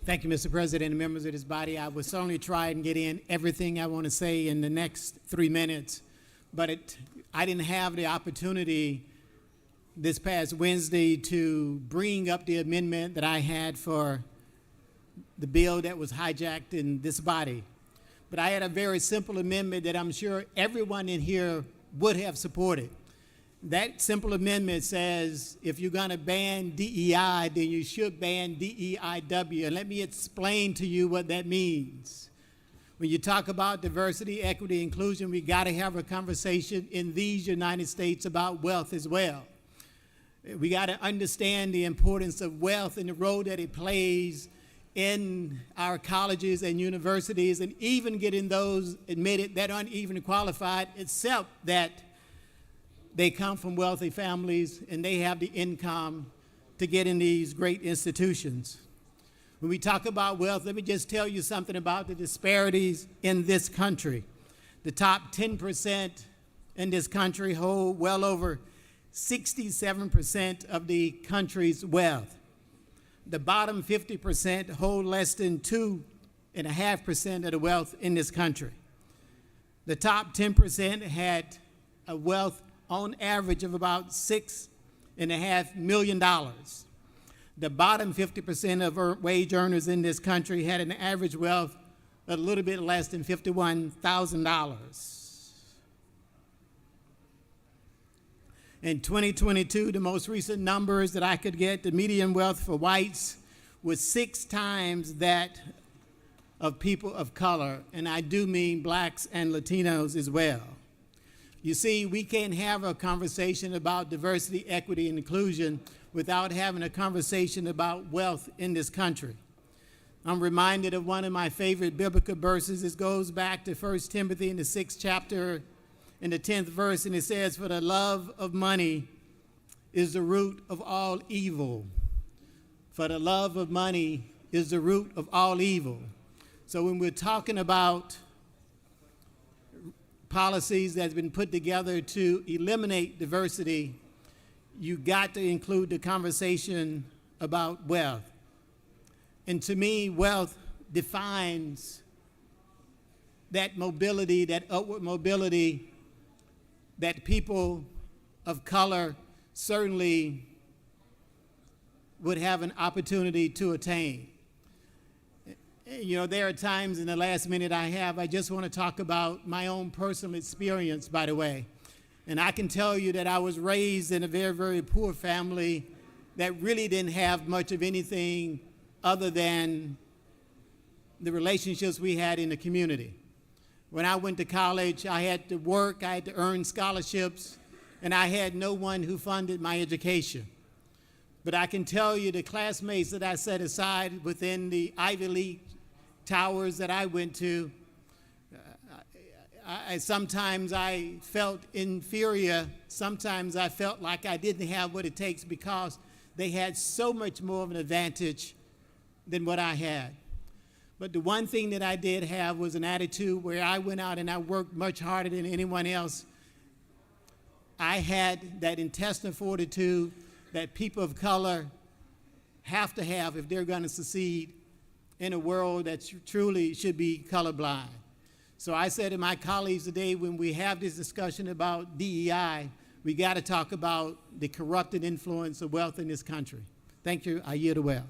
Thank you, Mr. President and members of this body. I will certainly try and get in everything I want to say in the next 3 minutes, but I didn't have the opportunity this past Wednesday to bring up the amendment that I had for the bill that was hijacked in this body. But I had a very simple amendment that I'm sure everyone in here would have supported. That simple amendment says if you're going to ban DEI, then you should ban DEIW. And let me explain to you what that means. When you talk about diversity, equity, inclusion, we got to have a conversation in these United States about wealth as well. We got to understand the importance of wealth and the role that it plays in our colleges and universities, and even getting those admitted that aren't even qualified, except that they come from wealthy families and they have the income to get in these great institutions. When we talk about wealth, let me just tell you something about the disparities in this country. The top 10% in this country hold well over 67% of the country's wealth. The bottom 50% hold less than 2.5% of the wealth in this country. The top 10% had a wealth on average of about $6.5 million. The bottom 50% of wage earners in this country had an average wealth a little bit less than $51,000. In 2022, the most recent numbers that I could get, the median wealth for whites was 6 times that of people of color, and I do mean blacks and Latinos as well. You see, we can't have a conversation about diversity, equity, and inclusion without having a conversation about wealth in this country. I'm reminded of one of my favorite biblical verses. It goes back to 1 Timothy in the 6th chapter, in the 10th verse, and it says, "For the love of money is the root of all evil." For the love of money is the root of all evil. So when we're talking about policies that's been put together to eliminate diversity, you got to include the conversation about wealth. And to me, wealth defines that mobility, that upward mobility that people of color certainly would have an opportunity to attain. You know, there are times in the last minute I just want to talk about my own personal experience, by the way. And I can tell you that I was raised in a very, very poor family that really didn't have much of anything other than the relationships we had in the community. When I went to college, I had to work, I had to earn scholarships, and I had no one who funded my education. But I can tell you the classmates that I set aside within the Ivy League towers that I went to, sometimes I felt inferior. Sometimes I felt like I didn't have what it takes because they had so much more of an advantage than what I had. But the one thing that I did have was an attitude where I went out and I worked much harder than anyone else. I had that intestinal fortitude that people of color have to have if they're going to succeed in a world that truly should be colorblind. So I said to my colleagues today, when we have this discussion about DEI, we got to talk about the corrupted influence of wealth in this country. Thank you. I yield the well.